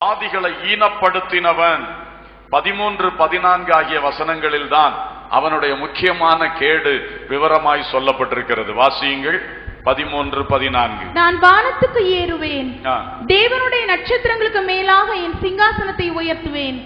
ஆதிகளை ஈனப்படுத்தினவன். 13, 14 ஆகிய வசனங்களில் தான் அவனுடைய முக்கியமான கேடு விவரமாய் சொல்லப்பட்டிருக்கிறது. வாசியுங்கள் 13, 14. நான் வானத்துக்கு ஏறுவேன், தேவனுடைய நட்சத்திரங்களுக்கு மேலாக என் சிங்காசனத்தை உயர்த்துவேன்,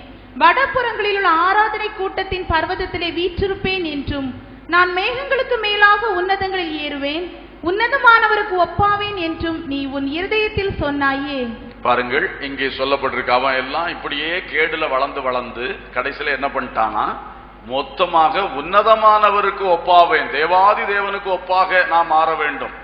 வடபுறங்களில் உள்ள ஆராதனை கூட்டத்தின் பர்வதத்திலே வீற்றிருப்பேன் என்றும், நான் மேகங்களுக்கு மேலாக உன்னதங்களில் ஏறுவேன், உன்னதமானவருக்கு ஒப்பாவேன் என்றும் நீ உன் இருதயத்தில் சொன்னாயே. பாருங்கள், இங்கே சொல்லப்பட்டிருக்கு. அவன் எல்லாம் இப்படியே கேடுல வளர்ந்து வளர்ந்து கடைசியில என்ன பண்ணிட்டானா, மொத்தமாக உன்னதமானவருக்கு ஒப்பாவேன், தேவாதி தேவனுக்கு ஒப்பாக நான் மாற வேண்டும்,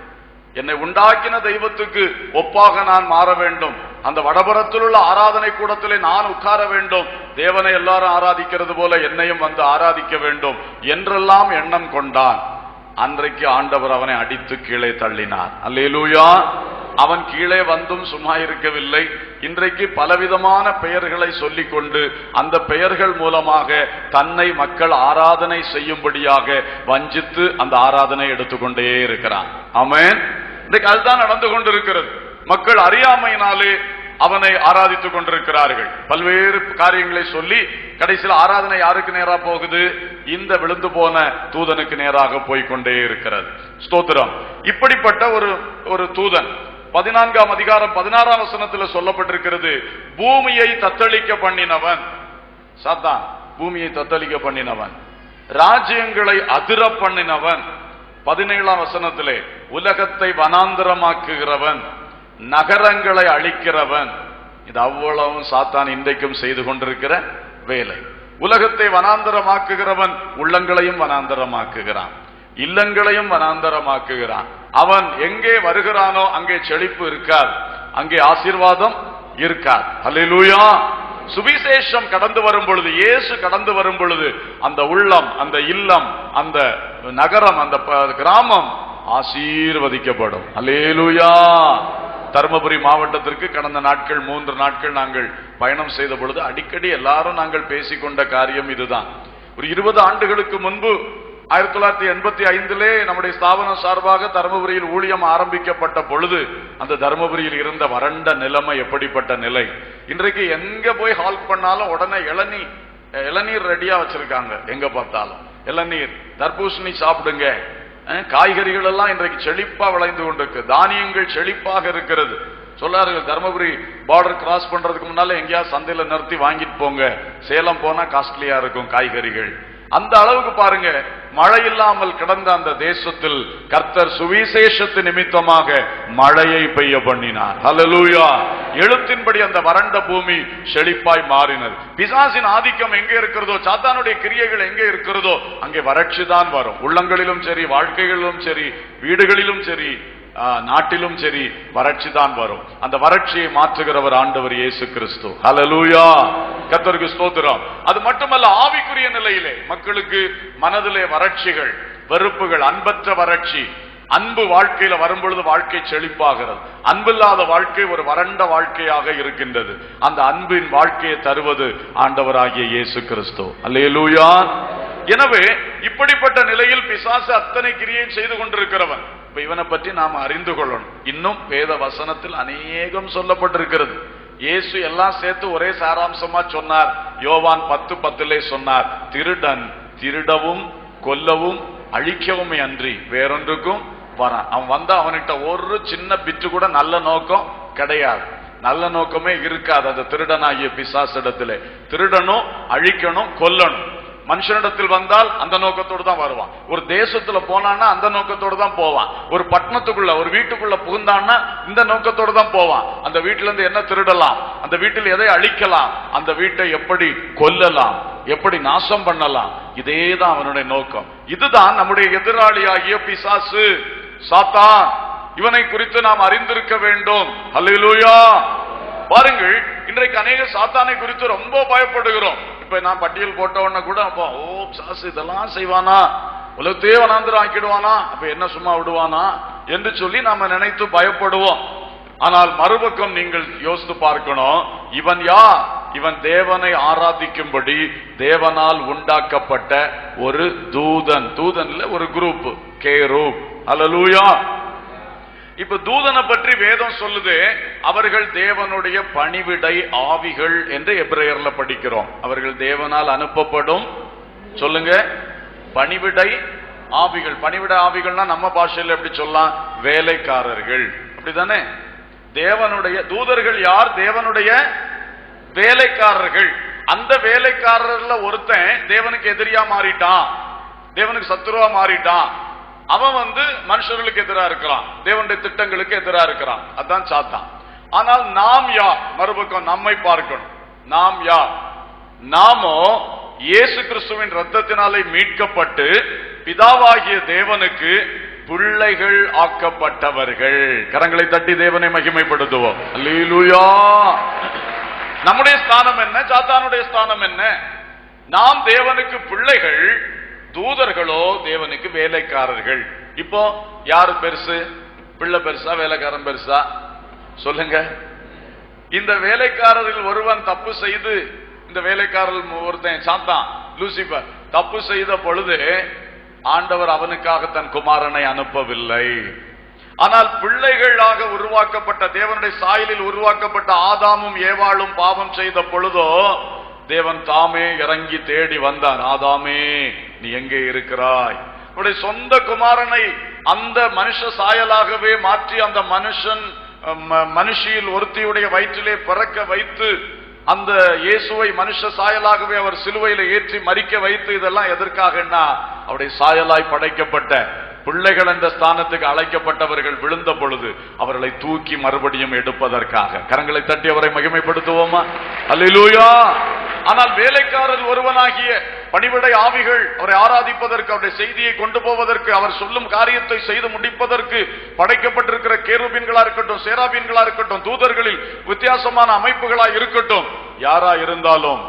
என்னை உண்டாக்கின தெய்வத்துக்கு ஒப்பாக நான் மாற வேண்டும், அந்த வடபுறத்தில் உள்ள ஆராதனை கூடத்திலே நான் உட்கார வேண்டும், தேவனை எல்லாரும் ஆராதிக்கிறது போல என்னையும் வந்து ஆராதிக்க வேண்டும் என்றெல்லாம் எண்ணம் கொண்டான். அன்றைக்கு ஆண்டவர் அவனை அடித்து கீழே தள்ளினார். அல்லேலூயா. அவன் கீழே வந்தும் சும்மா இருக்கவில்லை. இன்றைக்கு பலவிதமான பெயர்களை சொல்லிக் கொண்டு அந்த பெயர்கள் மூலமாக தன்னை மக்கள் ஆராதனை செய்யும்படியாக வஞ்சித்து அந்த ஆராதனை எடுத்துக்கொண்டே இருக்கிறான். ஆமென். இன்றைக்கு அதுதான் நடந்து கொண்டிருக்கிறது. மக்கள் அறியாமையினாலே அவனை ஆராதித்துக் கொண்டிருக்கிறார்கள். பல்வேறு காரியங்களை சொல்லி கடைசியில் ஆராதனை யாருக்கு நேரா போகுது? இந்த விழுந்து போன தூதனுக்கு நேராக போய்கொண்டே இருக்கிறது. ஸ்தோத்திரம். இப்படிப்பட்ட ஒரு தூதன் 14ஆம் அதிகாரம் 16ஆம் வசனத்தில் சொல்லப்பட்டிருக்கிறது. பூமியை தத்தளிக்க பண்ணினவன் சாத்தான், பூமியை தத்தளிக்க பண்ணினவன், ராஜ்யங்களை அதிர பண்ணினவன். 17ஆம் வசனத்திலே உலகத்தை வனாந்தரமாக்குகிறவன், நகரங்களை அழிக்கிறவன். இது அவ்வளவு சாத்தான் இன்றைக்கும் செய்து கொண்டிருக்கிற வேலை. உலகத்தை வனாந்தரமாக்குகிறவன் உள்ளங்களையும் வனாந்தரமாக்குகிறான், இல்லங்களையும் வனாந்தரமாக்குகிறான். அவன் எங்கே வருகிறானோ அங்கே செழிப்பு இருக்காது, அங்கே ஆசீர்வாதம் இருக்காது. அல்லேலூயா. சுவிசேஷம் கடந்து வரும் பொழுது, இயேசு கடந்து வரும் பொழுது அந்த உள்ளம், அந்த இல்லம், அந்த நகரம், அந்த கிராமம் ஆசீர்வதிக்கப்படும். அல்லேலூயா. தர்மபுரி மாவட்டத்திற்கு கடந்த நாட்கள் 3 நாட்கள் நாங்கள் பயணம் செய்த பொழுது அடிக்கடி எல்லாரும் நாங்கள் பேசிக்கொண்ட காரியம் இதுதான். ஒரு 20 ஆண்டுகளுக்கு முன்பு 1985 நம்முடைய ஸ்தாபனம் சார்பாக தர்மபுரியில் ஊழியம் ஆரம்பிக்கப்பட்ட பொழுது அந்த தர்மபுரியில் இருந்த வறண்ட நிலைமை எப்படிப்பட்ட நிலை. இன்றைக்கு எங்க போய் ஹால்ட் பண்ணாலும் உடனே இளநீர் ரெடியா வச்சிருக்காங்க. எங்க பார்த்தாலும் இளநீர், தர்பூசணி சாப்பிடுங்க. காய்கறிகள் எல்லாம் இன்றைக்கு செழிப்பா விளைந்து கொண்டிருக்கு, தானியங்கள் செழிப்பாக இருக்கிறது. சொல்லார்கள், தர்மபுரி பார்டர் கிராஸ் பண்றதுக்கு முன்னால எங்கேயாவது சந்தையில நிறுத்தி வாங்கிட்டு போங்க, சேலம் போனா காஸ்ட்லியா இருக்கும் காய்கறிகள். அந்த அளவுக்கு பாருங்க, மழை இல்லாமல் கிடந்த அந்த தேசத்தில் கர்த்தர் சுவிசேஷத்து நிமித்தமாக மழையை பெய்ய பண்ணினார். ஹல்லேலூயா. எழுத்தின்படி அந்த வறண்ட பூமி செழிப்பாய் மாறினது. பிசாசின் ஆதிக்கம் எங்கே இருக்கிறதோ, சாத்தானுடைய கிரியைகள் எங்கே இருக்கிறதோ அங்கே வறட்சி தான் வரும். உள்ளங்களிலும் சரி, வாழ்க்கைகளிலும் சரி, வீடுகளிலும் சரி, நாட்டிலும் சரி, வறட்சி தான் வரும். அந்த வறட்சியை மாற்றுகிறவர் ஆண்டவர் இயேசு கிறிஸ்து. ஹல்லேலூயா. கர்த்தருக்கு ஸ்தோத்திரம். அது மட்டுமல்ல, ஆவிக்குரிய நிலையிலே மக்களுக்கு மனதிலே வறட்சிகள், வெறுப்புகள், அன்பற்ற வறட்சி. அன்பு வாழ்க்கையில வரும்பொழுது வாழ்க்கை செழிப்பாகிறது. அன்பில்லாத வாழ்க்கை ஒரு வறண்ட வாழ்க்கையாக இருக்கின்றது. அந்த அன்பின் வாழ்க்கையை தருவது ஆண்டவராகிய இயேசு கிறிஸ்து. அல்லேலூயா. எனவே இப்படிப்பட்ட நிலையில் பிசாசு அத்தனை கிரியை செய்து கொண்டிருக்கிறவன். இவனை பற்றி நாம் அறிந்து கொள்ளணும். இன்னும் வேத வசனத்தில் அநேகம் சொல்லப்பட்டிருக்கிறது. இயேசு எல்லாம் சேர்த்து ஒரே சாராம்சமா சொன்னார். யோவான் 10:10 சொன்னார், திருடன் திருடவும் கொல்லவும் அழிக்கவுமே அன்றி வேறொன்றுக்கும் வரான். அவன் வந்தா அவன்கிட்ட ஒரு சின்ன பிட்டு கூட நல்ல நோக்கம் கிடையாது, நல்ல நோக்கமே இருக்காது. அந்த திருடனாகிய பிசாசிடத்திலே திருடனும் அழிக்கணும் கொல்லணும். மனுஷனிடத்தில் வந்தால் அந்த நோக்கத்தோடு தான் வருவான். ஒரு தேசத்துல போனான்னா அந்த நோக்கத்தோடு தான் போவான். ஒரு பட்டணத்துக்குள்ள, ஒரு வீட்டுக்குள்ள புகுந்தான்னா இந்த நோக்கத்தோடு தான் போவான். அந்த வீட்டில இருந்து என்ன திருடலாம், அந்த வீட்டில் எதை அழிக்கலாம், அந்த வீட்டை எப்படி கொல்லலாம், எப்படி நாசம் பண்ணலாம், இதேதான் அவனுடைய நோக்கம். இதுதான் நம்முடைய எதிராளியாகிய பிசாசு, சாத்தான். இவனை குறித்து நாம் அறிந்திருக்க வேண்டும். அல்லேலூயா. பாருங்கள், இன்றைக்கு அநேக சாத்தானை குறித்து ரொம்ப பயப்படுகிறோம். இப்ப நான் பட்டியல் போட்ட உடனே கூட சாசு இதெல்லாம் செய்வானா, உலகத்தையே வனாந்தரம் ஆக்கிடுவானா, அப்ப என்ன சும்மா விடுவானா என்று சொல்லி நாம நினைத்து பயப்படுவோம். ஆனால் மறுபக்கம் நீங்கள் யோசித்து பார்க்கணும், இவன் யார்? இவன் தேவனை ஆராதிக்கும்படி தேவனால் உண்டாக்கப்பட்ட ஒரு தூதன். தூதன்ல ஒரு குரூப், கேரூப். அல்லேலூயா. இப்ப தூதனை பற்றி வேதம் சொல்லுது, அவர்கள் தேவனுடைய பணிவிடை ஆவிகள் என்று எபிரேயர்ல படிக்கிறோம். அவர்கள் தேவனால் அனுப்பப்படும், சொல்லுங்க, பணிவிடை ஆவிகள். பணிவிடை ஆவிகள்னா நம்ம பாஷையில் எப்படி சொல்லலாம்? வேலைக்காரர்கள், அப்படிதானே? தேவனுடைய தூதர்கள் யார்? தேவனுடைய வேலைக்காரர்கள். அந்த வேலைக்காரர்ல ஒருத்தன் தேவனுக்கு எதிரியா மாறிட்டான், தேவனுக்கு சத்துருவா மாறிட்டான். அவன் மனுஷர்களுக்கு எதிராக இருக்கிறான், தேவனுடைய திட்டங்களுக்கு எதிராக இருக்கிறான். அதான் சாத்தான். ஆனால் நாம் யார்? மறுபக்கம் நம்மை பார்க்கணும். நாம் யார்? நாமோ இயேசு கிறிஸ்துவின் இரத்தத்தினாலே மீட்கப்பட்டு பிதாவாகிய தேவனுக்கு பிள்ளைகள் ஆக்கப்பட்டவர்கள். கரங்களை தட்டி தேவனை மகிமைப்படுத்துவோம். அல்லேலூயா. நம்முடைய ஸ்தானம் என்ன? சாத்தானுடைய ஸ்தானம் என்ன? நாம் தேவனுக்கு பிள்ளைகள், தூதர்களோ தேவனுக்கு வேலைக்காரர்கள். இப்போ யாரு பெருசு? பிள்ளை பெருசா வேலைக்காரன் பெருசா? சொல்லுங்க. இந்த வேலைக்காரரில் ஒருவன் தப்பு செய்து, இந்த வேலைக்காரர் ஒருத்தன் சாத்தான் லூசிபர் தப்பு செய்த பொழுது ஆண்டவர் அவனுக்காக தன் குமாரனை அனுப்பவில்லை. ஆனால் பிள்ளைகளாக உருவாக்கப்பட்ட, தேவனுடைய சாயலில் உருவாக்கப்பட்ட ஆதாமும் ஏவாளும் பாவம் செய்த பொழுதோ தேவன் தாமே இறங்கி தேடி வந்தார். ஆதாமே, நீ எங்கே இருக்கிறாய்? அவருடைய சொந்த குமாரனை அந்த மனுஷ சாயலாகவே மாற்றி, அந்த மனுஷியில் ஒருத்தியுடைய வயிற்றிலே பிறக்க வைத்து, அந்த இயேசுவை மனுஷ சாயலாகவே அவர் சிலுவையில ஏற்றி மரிக்க வைத்து, இதெல்லாம் எதற்காகன்னா அவருடைய சாயலாய் படைக்கப்பட்ட பிள்ளைகள் என்ற ஸ்தானத்துக்கு அழைக்கப்பட்டவர்கள் விழுந்த பொழுது அவர்களை தூக்கி மறுபடியும் எடுப்பதற்காக. கரங்களை தட்டி அவரை மகிமைப்படுத்துவோமா? அல்லேலூயா. ஆனால் வேலைக்காரர் ஒருவனாகிய பணிவிடை ஆவிகள் அவரை ஆராதிப்பதற்கு, அவருடைய செய்தியை கொண்டு போவதற்கு, அவர் சொல்லும் காரியத்தை செய்து முடிப்பதற்கு படைக்கப்பட்டிருக்கிற கேருபீன்களா இருக்கட்டும், சேராபீன்களா இருக்கட்டும், தூதர்களில் வித்தியாசமான அமைப்புகளா இருக்கட்டும், யாரா இருந்தாலும்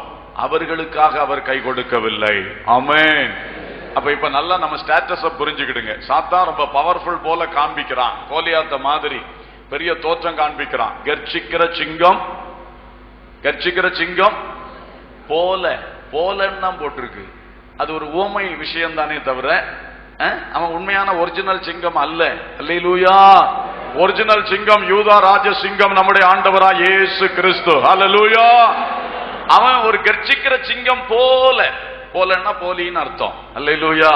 அவர்களுக்காக அவர் கை கொடுக்கவில்லை. ஆமென். அப்ப இப்ப நல்லா நம்ம ஸ்டேட்டஸ புரிஞ்சுக்கிடுங்க. சாத்தான் ரொம்ப பவர்ஃபுல் போல காண்பிக்கிறான், கோலியாத்த மாதிரி பெரிய தோற்றம் காண்பிக்கிறான். கர்ச்சிக்கிற சிங்கம், கர்ச்சிக்கிற சிங்கம் போல, போலன்னு போட்டிருக்கு. அது ஒரு ஊமை விஷயம் தானே தவிர அவன் உண்மையான ஒரிஜினல் சிங்கம் அல்ல. அல்லேலூயா. ஒரிஜினல் சிங்கம் யூதா ராஜ சிங்கம் நம்முடைய ஆண்டவரா இயேசு கிறிஸ்து. அல்லேலூயா. அவன் ஒரு கர்ச்சிக்கிற சிங்கம் போல, போலன்னா போலின்னு அர்த்தம். அல்லேலூயா.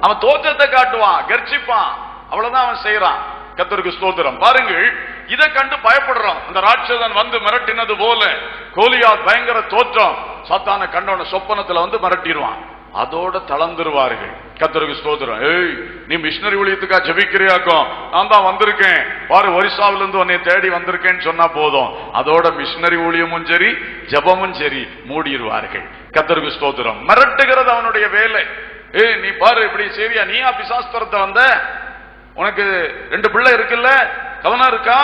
அவன் தோற்றத்தை காட்டுவான், கர்ச்சிப்பான், அவ்வளவுதான் அவன் செய்யறான். கர்த்தருக்கு ஸ்தோத்திரம். பாருங்கள், இதை கண்டு பயப்படுறான். அந்த ராட்சதன் மிரட்டினது போல கோலியாத் பயங்கர தோற்றம். சாத்தான கண்டவன சொப்பனத்துல மிரட்டிடுவான். அதோட தளர்ந்துருவார்கள். கர்த்தருக்கு ஸ்தோத்திரம். ஏய், நீ மிஷனரி ஊழியத்துக்கா ஜெபிக்கிறியாக்கும்? நான் தான் வந்திருக்கேன் பாரு, ஒரிசாவிலிருந்து உன்னை தேடி வந்திருக்கேன்னு சொன்னா போதும், அதோட மிஷனரி ஊழியமும் சரி ஜெபமும் சரி மூடிடுவார்கள். கர்த்தருக்கு ஸ்தோத்திரம். மிரட்டுகிறது அவனுடைய வேலை. ஏய், நீ பாரு இப்படி சரியா, நீயா பிசாஸ்திரத்தை வந்த? உனக்கு 2 பிள்ளை இருக்குல்ல, கவனம் இருக்கா?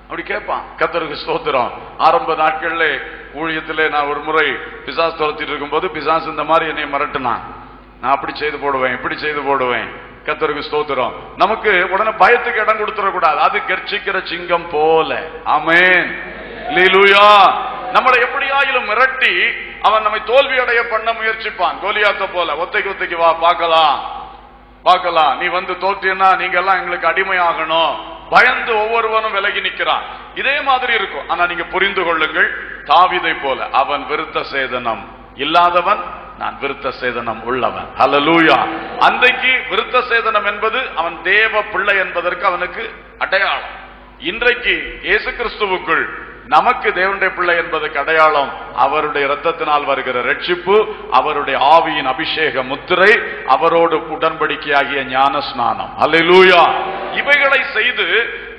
அப்படி கேட்பான். கர்த்தருக்கு ஸ்தோத்திரம். ஆரம்ப நாட்கள்ல ஊழியத்திலே நான் ஒரு முறை பிசாசு துரத்திட்டு இருக்கும்போது பிசாசு இந்த மாதிரி என்னை மிரட்டினான். நான் அப்படி செய்து போடுவேன், இப்படி செய்து போடுவேன். கர்த்தருக்கு ஸ்தோத்திரம். நமக்கு உடனே பயத்துக்கு இடம் கொடுத்துடக்கூடாது. அது கர்ச்சிக்கிற சிங்கம் போல. ஆமென். அல்லேலூயா. நம்மளை எப்படியாயிலும் மிரட்டி அவன் நம்மை தோல்வி அடைய பண்ண முயற்சிப்பான். கோலியாத்த போல ஒத்தைக்கு ஒத்தைக்கு வா, பார்க்கலாம் பார்க்கலாம், நீ தோற்றினா நீங்க எல்லாம் எங்களுக்கு அடிமையாகணும், பயந்து ஒவ்வொருவனும் விலகி நிற்கிறான். இதே மாதிரி இருக்கும். ஆனா நீங்க புரிந்து கொள்ளுங்கள், தாவீதை போல அவன் விருத்த சேதனம் இல்லாதவன், நான் விருத்த சேதனம் உள்ளவன். ஹல்லேலூயா. அன்றைக்கு விருத்த சேதனம் என்பது அவன் தேவ பிள்ளை என்பதற்கு அவனுக்கு அடையாளம். இன்றைக்கு இயேசு கிறிஸ்துவுக்குள் நமக்கு தேவனுடைய பிள்ளை என்பதற்கு அடையாளம் அவருடைய இரத்தத்தினால் வருகிற ரட்சிப்பு, அவருடைய ஆவியின் அபிஷேக முத்திரை, அவரோடு உடன்படிக்கையாகிய ஞான ஸ்நானம். அல்லேலூயா. இவைகளை செய்து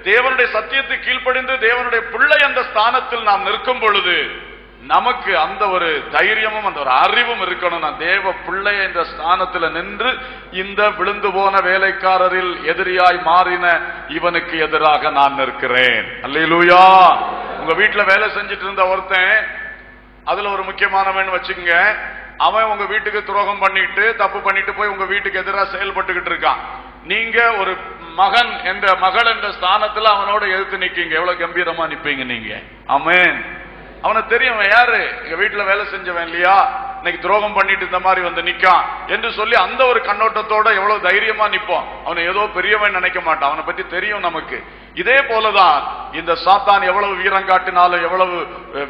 தேவனுடைய சத்தியத்தை கீழ்ப்படிந்து தேவனுடைய பிள்ளை என்ற ஸ்தானத்தில் நாம் நிற்கும் பொழுது நமக்கு அந்த ஒரு தைரியமும் அந்த ஒரு அறிவும் இருக்கணும். நான் தேவ பிள்ளை என்ற ஸ்தானத்தில் நின்று இந்த விழுந்து போன வேலைக்காரரில் எதிரியாய் மாறின இவனுக்கு எதிராக நான் நிற்கிறேன். அல்லேலூயா. உங்க வீட்டுல வேலை செஞ்சிட்டு இருந்த ஒருத்தன், அதுல ஒரு முக்கியமானவன் வச்சுக்கங்க, அவன் உங்க வீட்டுக்கு துரோகம் பண்ணிட்டு தப்பு பண்ணிட்டு போய் உங்க வீட்டுக்கு எதிராக செயல்பட்டுக்கிட்டு இருக்கான். நீங்க ஒரு மகன் என்ற மகள் என்ற ஸ்தானத்துல அவனோட எதிர்த்து நிக்கீங்க. எவ்வளவு கம்பீரமா நிப்பீங்க நீங்க. ஆமென். அவனுக்கு தெரியும் யாரு, எங்க வீட்டுல வேலை செஞ்சவன் இல்லையா, இன்னைக்கு துரோகம் பண்ணிட்டு இந்த மாதிரி வந்து நிக்கான் என்று சொல்லி அந்த ஒரு கண்ணோட்டத்தோட எவ்வளவு தைரியமா நிப்போம். அவனை ஏதோ பெரியவன் நினைக்க மாட்டான், அவனை பத்தி தெரியும் நமக்கு. இதே போலதான் இந்த சாத்தான் எவ்வளவு வீரம் காட்டினாலும் எவ்வளவு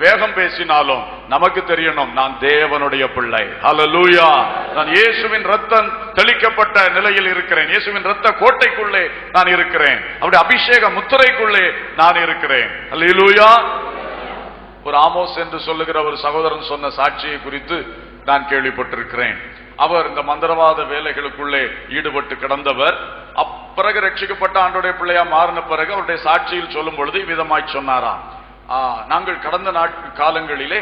வேகம் பேசினாலும் நமக்கு தெரியணும், நான் தேவனுடைய பிள்ளை. ஹல்லேலூயா. நான் இயேசுவின் ரத்தம் தெளிக்கப்பட்ட நிலையில் இருக்கிறேன், இயேசுவின் ரத்த கோட்டைக்குள்ளே நான் இருக்கிறேன், அவருடைய அபிஷேக முத்திரைக்குள்ளே நான் இருக்கிறேன். ஹல்லேலூயா. ஒரு ஆமோஸ் என்று சொல்லுகிற ஒரு சகோதரன் சொன்ன சாட்சியை குறித்து நான் கேள்விப்பட்டிருக்கிறேன். அவர் இந்த மந்திரவாத வேலைகளுக்குள்ளே ஈடுபட்டு கிடந்தவர். பிறகு ரட்சிக்கப்பட்ட ஆண்டோடைய பிள்ளையா மாறின பிறகு அவருடைய சாட்சியில் சொல்லும் பொழுது விதமாய் சொன்னாராம், நாங்கள் கடந்த காலங்களிலே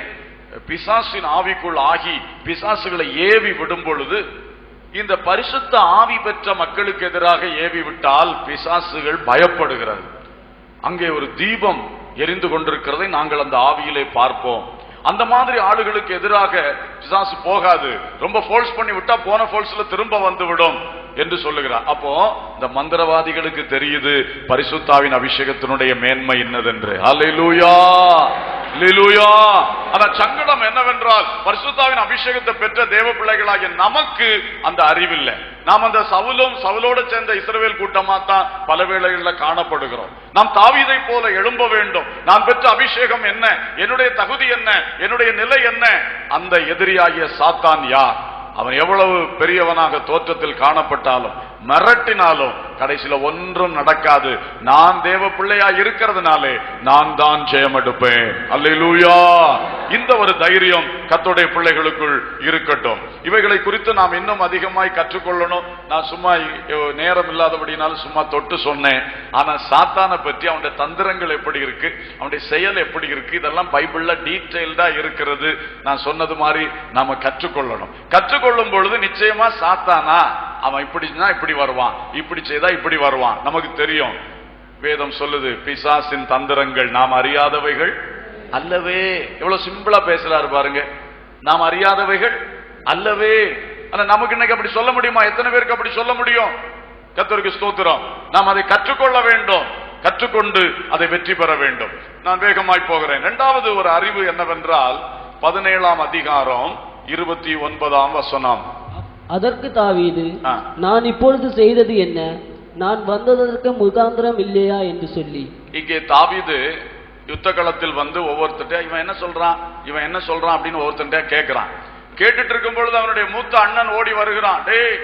பிசாசின் ஆவிக்குள் ஆகி பிசாசுகளை ஏவி விடும் பொழுது இந்த பரிசுத்த ஆவி பெற்ற மக்களுக்கு எதிராக ஏவி விட்டால் பிசாசுகள் பயப்படுகிறது. அங்கே ஒரு தீபம் எரிந்து கொண்டிருக்கிறதை நாங்கள் அந்த ஆவியிலே பார்ப்போம். அந்த மாதிரி ஆளுகளுக்கு எதிராக பிசாசு போகாது, ரொம்ப ஃபோர்ஸ் பண்ணி விட்டா போன ஃபோர்ஸ்ல திரும்ப வந்து விடும் என்று சொல்லுகிறார். அப்போ இந்த மந்திரவாதிகளுக்கு தெரியுது பரிசுத்தாவின் அபிஷேகத்தினுடைய மேன்மை என்னதென்று. ஹல்லேலூயா, ஹல்லேலூயா. ஆனா சங்கடம் என்னவென்றால் பரிசுத்தாவின் அபிஷேகத்தை பெற்ற தேவ பிள்ளைகளாகிய நமக்கு அந்த அறிவில்லை. நாம் அந்த சவுலோடு சேர்ந்த இஸ்ரவேல் கூட்டமா தான் பல வேளைகளில் காணப்படுகிறோம். நாம் தாவீதை போல எழும்ப வேண்டும். நான் பெற்ற அபிஷேகம் என்ன, என்னுடைய தகுதி என்ன, என்னுடைய நிலை என்ன? அந்த எதிரியாகிய சாத்தான் யார்? அவன் எவ்வளவு பெரியவனாக தோற்றத்தில் காணப்பட்டாலும் மிரட்டினாலும் கடைசியில ஒன்றும் நடக்காது. நான் தேவ பிள்ளையா இருக்கிறதுனாலே நான் தான் ஜெயம் எடுப்பேன். அல்லேலூயா. இந்த ஒரு தைரியம் கர்த்தருடைய பிள்ளைகளுக்குள் இருக்கட்டும். இவைகளை குறித்து நாம் இன்னும் அதிகமாய் கற்றுக்கொள்ளணும். நான் சும்மா நேரம் இல்லாதபடினாலும் சும்மா தொட்டு சொன்னேன். ஆனா சாத்தானை பற்றி அவனுடைய தந்திரங்கள் எப்படி இருக்கு, அவனுடைய செயல் எப்படி இருக்கு, இதெல்லாம் பைபிள்ல டீடைல்டா இருக்கிறது. நான் சொன்னது மாதிரி நாம கற்றுக்கொள்ளணும். கற்றுக்கொள்ளும் பொழுது நிச்சயமா சாத்தானா அவன் இப்படினா இப்படி வருவான், இப்படி செய்தா இப்படி வருவான், நமக்கு தெரியும். வேதம் சொல்லுது பிசாசின் தந்திரங்கள் நாம் அறியாதவைகள் அல்லவே. எவ்வளவு சிம்பிளா பேசுறாரு பாருங்க, நாம் அறியாதவைகள் அல்லவே. ஆனா நமக்கு இன்னைக்கு அப்படி சொல்ல முடியுமா? எத்தனை பேருக்கு அப்படி சொல்ல முடியும்? கர்த்தருக்கு ஸ்தோத்திரம். நாம் அதை கற்றுக்கொள்ள வேண்டும், கற்றுக்கொண்டு அதை வெற்றி பெற வேண்டும். நான் வேகமாய் போகிறேன். இரண்டாவது ஒரு அறிவு என்னவென்றால் 17ஆம் அதிகாரம் 29ஆம் வசனம். அதற்கு தாவீது, நான் இப்பொழுது செய்தது என்ன? நான் வந்ததற்கு முகாந்திரம் இல்லையா என்று சொல்லி. இங்கே தாவீது யுத்த களத்தில் வந்து ஒவ்வொருத்தட்ட இவன் என்ன சொல்றான், இவன் என்ன சொல்றான் அப்படின்னு ஒவ்வொருத்தட்ட கேட்கிறான். கேட்டுட்டு இருக்கும் பொழுது அவனுடைய மூத்த அண்ணன் ஓடி வருகிறான். டேய்,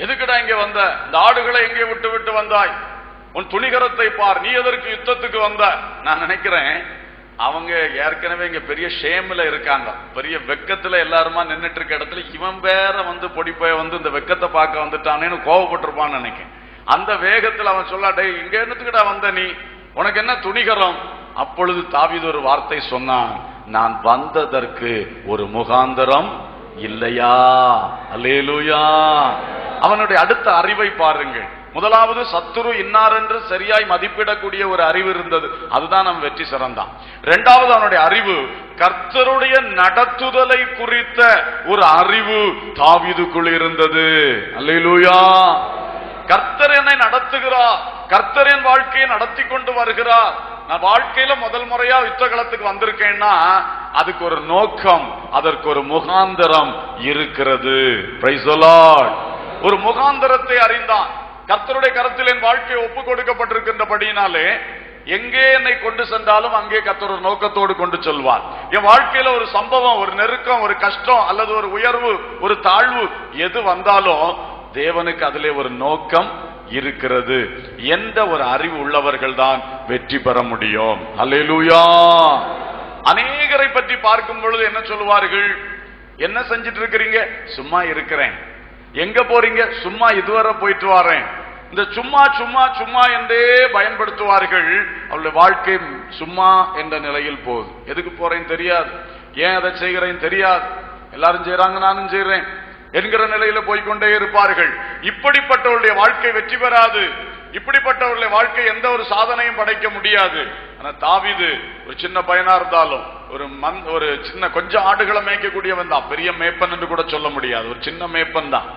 எதுக்குடா இங்க வந்த? இந்த ஆடுகளை எங்கே விட்டு விட்டு வந்தாய்? உன் துணிகரத்தை பார், நீ எதற்கு யுத்தத்துக்கு வந்த? நான் நினைக்கிறேன் அவங்க ஏற்கனவே இங்க பெரிய ஷேம்ல இருக்காங்க, பெரிய வெக்கத்துல எல்லாருமா நின்றுட்டு இருக்க இடத்துல இவன் வேற வந்து பொடிப்பைய வந்து இந்த வெக்கத்தை பார்க்க வந்துட்டானேன்னு கோவப்பட்டிருப்பான்னு நினைக்கிறேன். அந்த வேகத்துல அவன் சொல்ல, டேய் இங்க என்னத்துக்குடா வந்த நீ, உனக்கு என்ன துணிகரம்? அப்பொழுது தாவீது ஒரு வார்த்தை சொன்னான், நான் வந்ததற்கு ஒரு முகாந்தரம் இல்லையா? அல்லேலூயா. அவனுடைய அடுத்த அறிவை பாருங்கள். முதலாவது சத்துரு இன்னார் என்று சரியாய் மதிப்பிடக்கூடிய ஒரு அறிவு இருந்தது, அதுதான் அவன் வெற்றி சிறந்தான். இரண்டாவது அவனுடைய அறிவு கர்த்தருடைய நடத்துதலை குறித்த ஒரு அறிவு தாவீதுக்குள் இருந்தது. அல்லேலூயா. கர்த்தர் என்னை நடத்துகிறார், கர்த்தர் என் வாழ்க்கையை நடத்தி கொண்டு வருகிறார். நான் வாழ்க்கையில முதல் முறையா யுத்த களத்துக்கு வந்திருக்கேன்னா அதுக்கு ஒரு நோக்கம், அதற்கு ஒரு முகாந்தரம் இருக்கிறது. Praise the Lord. ஒரு முகாந்தரத்தை அறிந்தான். கர்த்தருடைய கரத்தில் என் வாழ்க்கை ஒப்பு கொடுக்கப்பட்டிருக்கின்றபடியினாலே எங்கே என்னை கொண்டு சென்றாலும் அங்கே கர்த்தர் ஒரு நோக்கத்தோடு கொண்டு செல்வார். என் வாழ்க்கையில ஒரு சம்பவம், ஒரு நெருக்கம், ஒரு கஷ்டம் அல்லது ஒரு உயர்வு, ஒரு தாழ்வு எது வந்தாலும் தேவனுக்கு அதிலே ஒரு நோக்கம் இருக்கிறது என்ற ஒரு அறிவு உள்ளவர்கள் தான் வெற்றி பெற முடியும். அல்லேலூயா. அநேகரை பற்றி பார்க்கும் பொழுது என்ன சொல்லுவார்கள்? என்ன செஞ்சிட்டு இருக்கிறீங்க? சும்மா இருக்கிறேன். எங்க போறீங்க? சும்மா இதுவரை போயிட்டு வரேன். இந்த சும்மா சும்மா சும்மா என்றே பயன்படுத்துவார்கள். அவளுடைய வாழ்க்கை சும்மா என்ற நிலையில் போகுது. எதுக்கு போறேன்னு தெரியாது, ஏன் அதை செய்கிறேன்னு தெரியாது, எல்லாரும் செய்யறாங்க நானும் செய்யறேன் என்கிற நிலையில போய்கொண்டே இருப்பார்கள். இப்படிப்பட்டவருடைய வாழ்க்கை வெற்றி பெறாது. இப்படிப்பட்டவருடைய வாழ்க்கை எந்த ஒரு சாதனையும் படைக்க முடியாது. ஆனா தாவீது ஒரு சின்ன பையனா இருந்தாலும் ஒரு சின்ன கொஞ்சம் ஆடுகளை மேய்க்கக்கூடியவன் தான், பெரிய மேய்ப்பன் என்று கூட சொல்ல முடியாது, ஒரு சின்ன மேய்ப்பன் தான்.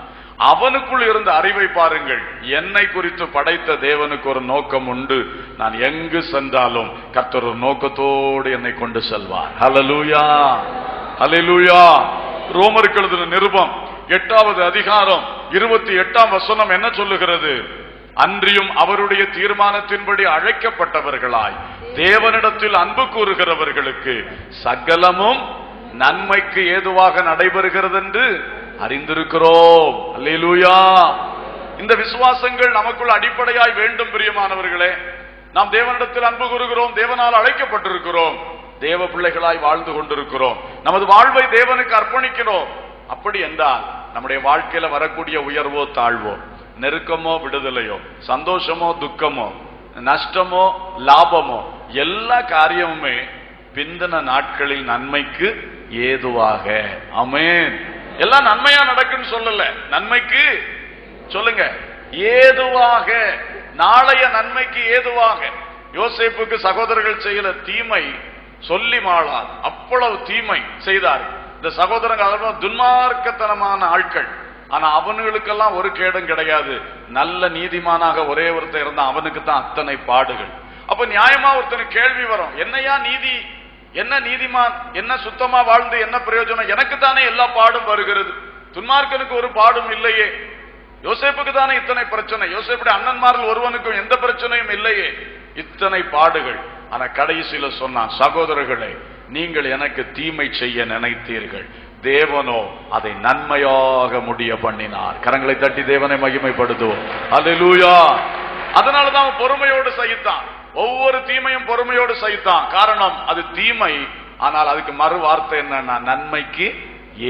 அவனுக்குள் இருந்த அறிவை பாருங்கள். என்னை குறித்து படைத்த தேவனுக்கு ஒரு நோக்கம் உண்டு. நான் எங்கு சென்றாலும் கர்த்தர் ஒரு நோக்கத்தோடு என்னை கொண்டு செல்வார். ஹல்லேலூயா, ஹல்லேலூயா. ரோமருக்கு எழுதின நிருபம் 8வது அதிகாரம் 28ஆம் வசனம் என்ன சொல்லுகிறது? அன்றியும் அவருடைய தீர்மானத்தின்படி அழைக்கப்பட்டவர்களாய் தேவனிடத்தில் அன்பு கூறுகிறவர்களுக்கு சகலமும் நன்மைக்கு ஏதுவாக நடைபெறுகிறது என்று அறிந்திருக்கிறோம். அல்லேலூயா. இந்த விசுவாசங்கள் நமக்குள் அடிப்படையாய் வேண்டும். பிரியமானவர்களே, நாம் தேவனிடத்தில் அன்பு கூறுகிறோம், தேவனால் அழைக்கப்பட்டிருக்கிறோம், தேவ பிள்ளைகளாய் வாழ்ந்து கொண்டிருக்கிறோம், நமது வாழ்வை தேவனுக்கு அர்ப்பணிக்கிறோம். அப்படி என்றால் நம்முடைய வாழ்க்கையில வரக்கூடிய உயர்வோ தாழ்வோ, நெருக்கமோ விடுதலையோ, சந்தோஷமோ துக்கமோ, நஷ்டமோ லாபமோ, எல்லா காரியமுமே பிந்தின நாட்களில் நன்மைக்கு ஏதுவாக. ஆமென். எல்லாம் நன்மையா நடக்குன்னு சொல்லல, நன்மைக்கு சொல்லுங்க ஏதுவாக, நாளைய நன்மைக்கு ஏதுவாக. யோசேப்புக்கு சகோதரர்கள் செய்யல தீமை சொல்லி மாளாது, அவ்வளவு தீமை செய்தார். இந்த சகோதரர்கள் துன்மார்க்கத்தனமான ஆட்கள், ஆனா அவனுங்களுக்கெல்லாம் ஒரு கேடும் கிடையாது. நல்ல நீதிமானாக ஒரே ஒருத்தர் இருந்தா அவனுக்கு தான் அத்தனை பாடுகள். அப்ப நியாயமா ஒருத்தனுக்கு கேள்வி வரும், என்னையா நீதி, என்ன நீதிமான், என்ன சுத்தமா வாழ்ந்து என்ன பிரயோஜனம், எனக்கு தானே எல்லா பாடும் வருகிறது, துன்மார்க்கனுக்கு ஒரு பாடும் இல்லையே. யோசேப்புக்கு தானே இத்தனை பிரச்சனை, யோசேப்புடைய அண்ணன்மார்கள் ஒருவனுக்கும் எந்த பிரச்சனையும் இல்லையே, இத்தனை பாடுகள். ஆனா கடைசியில சொன்னான், சகோதரர்களே, நீங்கள் எனக்கு தீமை செய்ய நினைத்தீர்கள், தேவனோ அதை நன்மையாக முடிய பண்ணினார். கரங்களை தட்டி தேவனை மகிமைப்படுத்துவோம். அல்லேலூயா. அதனாலதான் பொறுமையோடு சகித்தான், ஒவ்வொரு தீமையும் பொறுமையோடு சகித்தான். காரணம் அது தீமை, ஆனால் அதுக்கு மறு வார்த்தை என்னன்னா நன்மைக்கு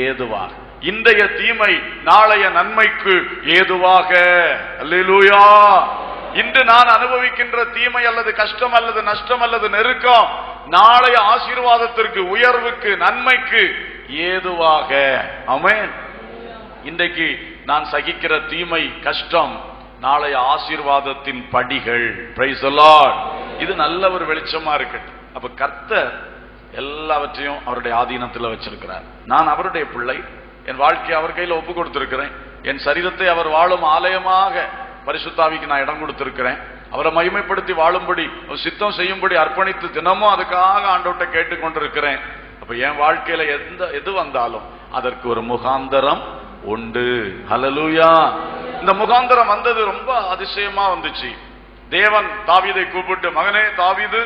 ஏதுவாக. இன்றைய தீமை நாளைய நன்மைக்கு ஏதுவாக. அல்லேலூயா. இன்று நான் அனுபவிக்கின்ற தீமை அல்லது கஷ்டம் அல்லது நஷ்டம் அல்லது நெருக்கம் நாளைய ஆசீர்வாதத்திற்கு, உயர்வுக்கு, நன்மைக்கு ஏதுவாக. ஆமென். இன்றைக்கு நான் சகிக்கிற தீமை கஷ்டம் நாளைய ஆசீர்வாதத்தின் படிகள். Praise the Lord. இது நல்ல ஒரு வெளிச்சமா இருக்கு. அப்ப கர்த்தர் எல்லாவற்றையும் அவருடைய ஆதீனத்தில் வச்சிருக்கிறார். நான் அவருடைய பிள்ளை, என் வாழ்க்கையை அவர் கையில் ஒப்பு கொடுத்திருக்கிறேன். என் சரீரத்தை அவர் வாழும் ஆலயமாக பரிசுத்தாவிக்கு நான் இடம் கொடுத்திருக்கிறேன். அவரை மகிமைப்படுத்தி வாழும்படி, சித்தம் செய்யும்படி அர்ப்பணித்து தினமும் அதுக்காக ஆண்டவர்கிட்ட கேட்டுக்கொண்டிருக்கிறேன். அப்ப என் வாழ்க்கையில எது வந்தாலும் அதற்கு ஒரு முகாந்தரம் உண்டு. ஹல்லேலூயா. இந்த முகாந்தரம் வந்தது ரொம்ப அதிசயமா வந்துச்சு. தேவன் தாவீதை கூப்பிட்டு, மகனே தாவீது,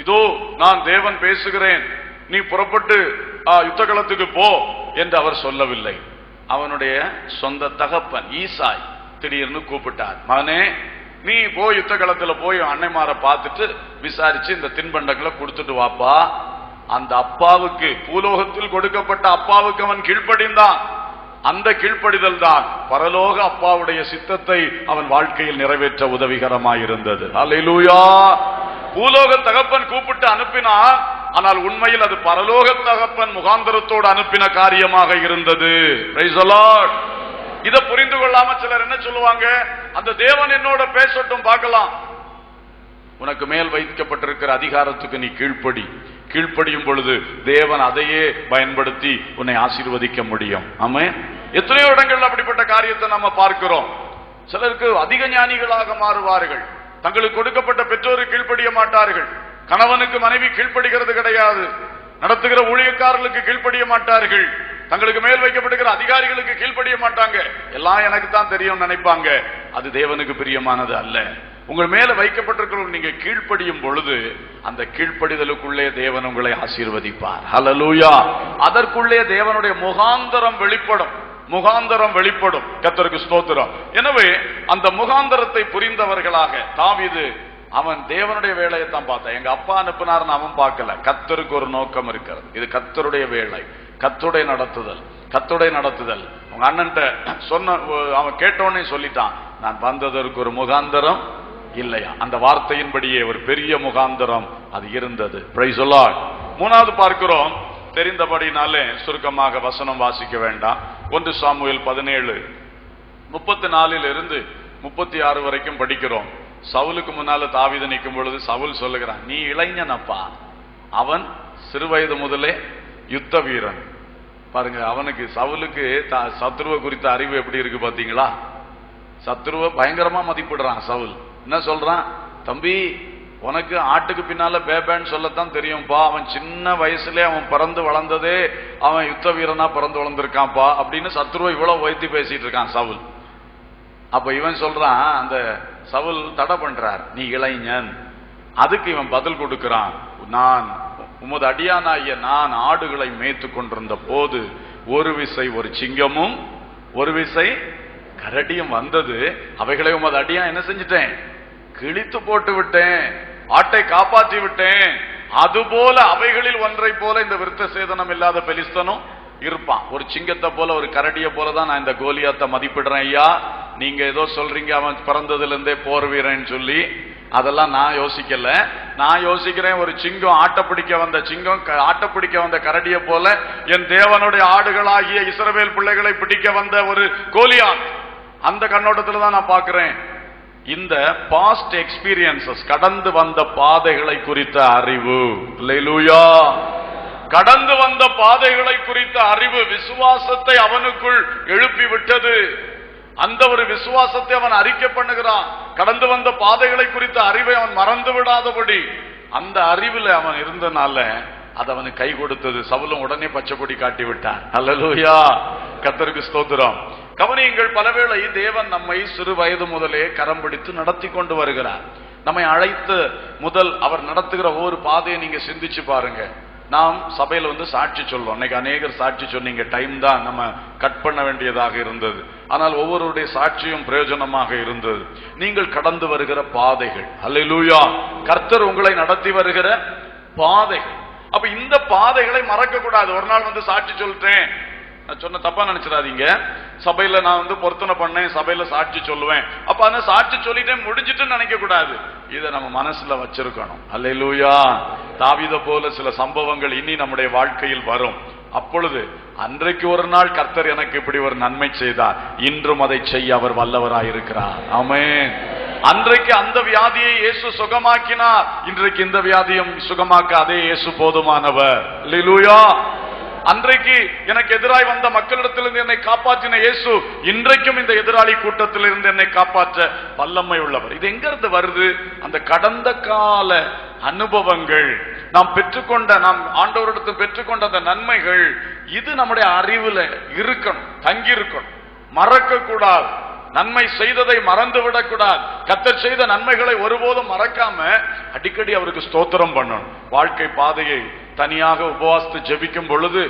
இதோ நான் தேவன் பேசுகிறேன், நீ புறப்பட்டு யுத்த களத்துக்கு போ என்று அவர் சொல்லவில்லை. அவனுடைய சொந்த தகப்பன் ஈசாய் திடீர்னு கூப்பிட்டார், மகனே நீ போய் யுத்த களத்துல போய் அன்னைமார பார்த்துட்டு விசாரிச்சு இந்த தின்பண்டங்களை கொடுத்துட்டு வாப்பா. அந்த அப்பாவுக்கு, பூலோகத்தில் கொடுக்கப்பட்ட அப்பாவுக்கு அவன் கீழ்ப்படிந்தான். அந்த கீழ்ப்படிதல் தான் பரலோக அப்பாவுடைய சித்தத்தை அவன் வாழ்க்கையில் நிறைவேற்ற உதவிகரமாயிருந்தது. அல்லேலூயா. பூலோக தகப்பன் கூப்பிட்டு அனுப்பினார், ஆனால் உண்மையில் அது பரலோக தகப்பன் முகாந்தரத்தோடு அனுப்பின காரியமாக இருந்தது. Praise the Lord. இதை புரிந்து கொள்ளாம சிலர் என்ன சொல்லுவாங்க, அந்த தேவன் என்னோட பேசட்டும் பார்க்கலாம். உனக்கு மேல் வைக்கப்பட்டிருக்கிற அதிகாரத்துக்கு நீ கீழ்ப்படியும் பொழுது தேவன் அதையே பயன்படுத்தி உன்னை ஆசீர்வதிக்க முடியும். ஆமென். எத்தனையோ இடங்கள் அப்படிப்பட்ட காரியத்தை நம்ம பார்க்கிறோம். சிலருக்கு அதிக ஞானிகளாக மாறுவார்கள், தங்களுக்கு கொடுக்கப்பட்ட பெற்றோருக்கு கீழ்ப்படிய மாட்டார்கள், கணவனுக்கு மனைவி கீழ்ப்படுகிறது கிடையாது, நடத்துகிற ஊழியக்காரர்களுக்கு கீழ்ப்படிய மாட்டார்கள், தங்களுக்கு மேல் வைக்கப்பட்டிருக்கிற அதிகாரிகளுக்கு கீழ்ப்படிய மாட்டாங்க. எல்லாம் எனக்கு தான் தெரியும் நினைப்பாங்க. அது தேவனுக்கு பிரியமானது அல்ல. உங்கள் மேல வைக்கப்பட்டிருக்கிற நீங்க கீழ்ப்படியும் பொழுது அந்த கீழ்ப்படிதலுக்குள்ளே தேவன் உங்களை ஆசீர்வதிப்பார். ஹல்லேலூயா. அதற்குள்ளே தேவனுடைய முகாந்தரம் வெளிப்படும். கர்த்தருக்கு ஸ்தோத்திரம். எனவே அந்த முகாந்தரத்தை புரிந்தவர்களாக தாவீது, அவன் தேவனுடைய வேலையை தான் பார்த்தான். எங்க அப்பா அனுப்பினார்னு அவன் பார்க்கல. கர்த்தருக்கு ஒரு நோக்கம் இருக்கிறது. இது கர்த்தருடைய வேலை, கர்த்தருடைய நடத்துதல். அவங்க அண்ணன்ட்ட சொன்ன, அவன் கேட்டோன்னே சொல்லிட்டான், நான் வந்ததற்கு ஒரு முகாந்தரம் இல்லையா. அந்த வார்த்தையின்படியே ஒரு பெரிய முகாந்தரம் அது இருந்தது. Praise the Lord. மூணாவது பார்க்கிறோம், தெரிந்தபடினாலே சுருக்கமாக வசனம் வாசிக்க வேண்டாம். 1 சாமுவேல் 17:34 36 வரைக்கும் படிக்கிறோம். சவுலுக்கு முன்னால தாவீது நிற்கும் பொழுது சவுல் சொல்லுகிறான், நீ இளைஞனப்பா, அவன் சிறுவயது முதலே யுத்த வீரன். பாருங்க, அவனுக்கு சவுலுக்கு சத்ருவ குறித்த அறிவு எப்படி இருக்கு பாத்தீங்களா? சத்ருவ பயங்கரமா மதிப்பிடுறான் சவுல். என்ன சொல்றான், தம்பி உனக்கு ஆட்டுக்கு பின்னால பேபேன்னு சொல்லத்தான் தெரியும்பா, அவன் சின்ன வயசுல அவன் பிறந்து வளர்ந்ததே அவன் யுத்த வீரனா பிறந்து வளர்ந்துருக்கான்ப்பா அப்படின்னு சத்ருவை இவ்வளவு வைத்து பேசிட்டு இருக்கான் சவுல். அப்ப இவன் சொல்றான், அந்த சவுல் தடை பண்றார், நீ இளைஞன். அதுக்கு இவன் பதில் கொடுக்கிறான், நான் உமது அடியானாகிய நான் ஆடுகளை மேய்த்து கொண்டிருந்த போது ஒரு விசை ஒரு சிங்கமும் ஒரு விசை கரடியும் வந்தது, அவைகளை உமது அடியான் என்ன செஞ்சிட்டேன், கிழித்து போட்டு விட்டேன், ஆட்டை காப்பாற்றி விட்டேன். அதுபோல அவைகளில் ஒன்றை போல இந்த விருத்த சேதனம் இல்லாத பெலிஸ்தனும் இருப்பான். ஒரு சிங்கத்தை போல ஒரு கரடியை போலதான் நான் இந்த கோலியாத்தை மதிப்பிடுறேன் ஐயா. நீங்க ஏதோ சொல்றீங்க அவன் பிறந்ததுல இருந்தே போர் வீரன்னு சொல்லி, அதெல்லாம் நான் யோசிக்கல. நான் யோசிக்கிறேன், ஒரு சிங்கம் ஆட்டப்பிடிக்க வந்த சிங்கம் ஆட்டப்பிடிக்க வந்த கரடியை போல என் தேவனுடைய ஆடுகளாகிய இஸ்ரவேல் பிள்ளைகளை பிடிக்க வந்த ஒரு கோலியாத், அந்த கண்ணோட்டத்துல தான் நான் பார்க்கிறேன். இந்த பாஸ்ட் எக்ஸ்பீரியன்சஸ், கடந்து வந்த பாதைகளை குறித்த அறிவு, அல்லேலூயா, கடந்து வந்த பாதைகளை குறித்த அறிவு விசுவாசத்தை அவனுக்குள் எழுப்பி விட்டது. அந்த ஒரு விசுவாசத்தை அவன் அறிக்கை பண்ணுகிறான். கடந்து வந்த பாதைகளை குறித்த அறிவை அவன் மறந்து விடாதபடி அந்த அறிவில் அவன் இருந்தனால அது அவனுக்கு கை கொடுத்தது. சவுலும் உடனே பச்சை கொடி காட்டி விட்டார். அல்லேலூயா, கர்த்தருக்கு ஸ்தோத்திரம். கவனியுங்கள், பலவேளை தேவன் நம்மை சிறு வயது முதலே கரம் பிடித்து நடத்தி கொண்டு வருகிறார். நம்மை அழைத்து முதல் அவர் நடத்துகிற ஒவ்வொரு பாதையை நீங்க சிந்திச்சு பாருங்க. நாம் சபையில சாட்சி சொல்றோம். இன்னைக்கு அநேகர் சாட்சி சொன்னீங்க, டைம் தான் நம்ம கட் பண்ண வேண்டியதாக இருந்தது. ஆனால் ஒவ்வொருடைய சாட்சியும் பிரயோஜனமாக இருந்தது. நீங்கள் கடந்து வருகிற பாதைகள், அல்லேலூயா, கர்த்தர் உங்களை நடத்தி வருகிற பாதைகள். அப்ப இந்த பாதைகளை மறக்க கூடாது. ஒரு நாள் சாட்சி சொல்லிட்டேன், நான் சொன்ன தப்பா நினைச்சிடாதீங்க. சபையில நான் பொருத்தனை பண்ணேன், சபையில சாட்சி சொல்லுவேன், அப்ப அந்த சாட்சி சொல்லிட்டேன் முடிஞ்சிட்டு நினைக்க கூடாது. இதை நம்ம மனசுல வச்சிருக்கணும். அல்லேலூயா. தாவீதை போல சில சம்பவங்கள் இனி நம்முடைய வாழ்க்கையில் வரும். அப்பொழுது அன்றைக்கு ஒரு நாள் கர்த்தர் எனக்கு இப்படி ஒரு நன்மை செய்தார், இன்றும் அதை செய்ய அவர் வல்லவராயிருக்கிறார். ஆமென். அன்றைக்கு அந்த வியாதியை இயேசு சுகமாக்கினார், இன்றைக்கு இந்த வியாதியும் சுகமாக்க அதே இயேசு போதுமானவர். அல்லேலூயா. அன்றைக்கு எனக்கு எதிராய் வந்த மக்களிடத்திலிருந்து என்னை காப்பாற்றின இயேசு இன்றைக்கும் இந்த எதிராளி கூட்டத்திலிருந்து என்னை காப்பாற்ற வல்லமை உள்ளவர். இது எங்க இருந்து வருது? அந்த கடந்த கால அனுபவங்கள், நாம் பெற்றுக்கொண்ட, நாம் ஆண்டவரிடத்தில் பெற்றுக்கொண்ட அந்த நன்மைகள், இது நம்முடைய அறிவுல இருக்கணும், தங்கி இருக்கணும், மறக்க கூடாது. நன்மை செய்ததை மறந்து விடக்கூடாது. கர்த்தர் செய்த நன்மைகளை ஒருபோதும் மறக்காம அடிக்கடி அவருக்கு ஸ்தோத்திரம் பண்ணணும். வாழ்க்கை பாதையை தனியாக உபவாசித்து ஜெபிக்கும் பொழுது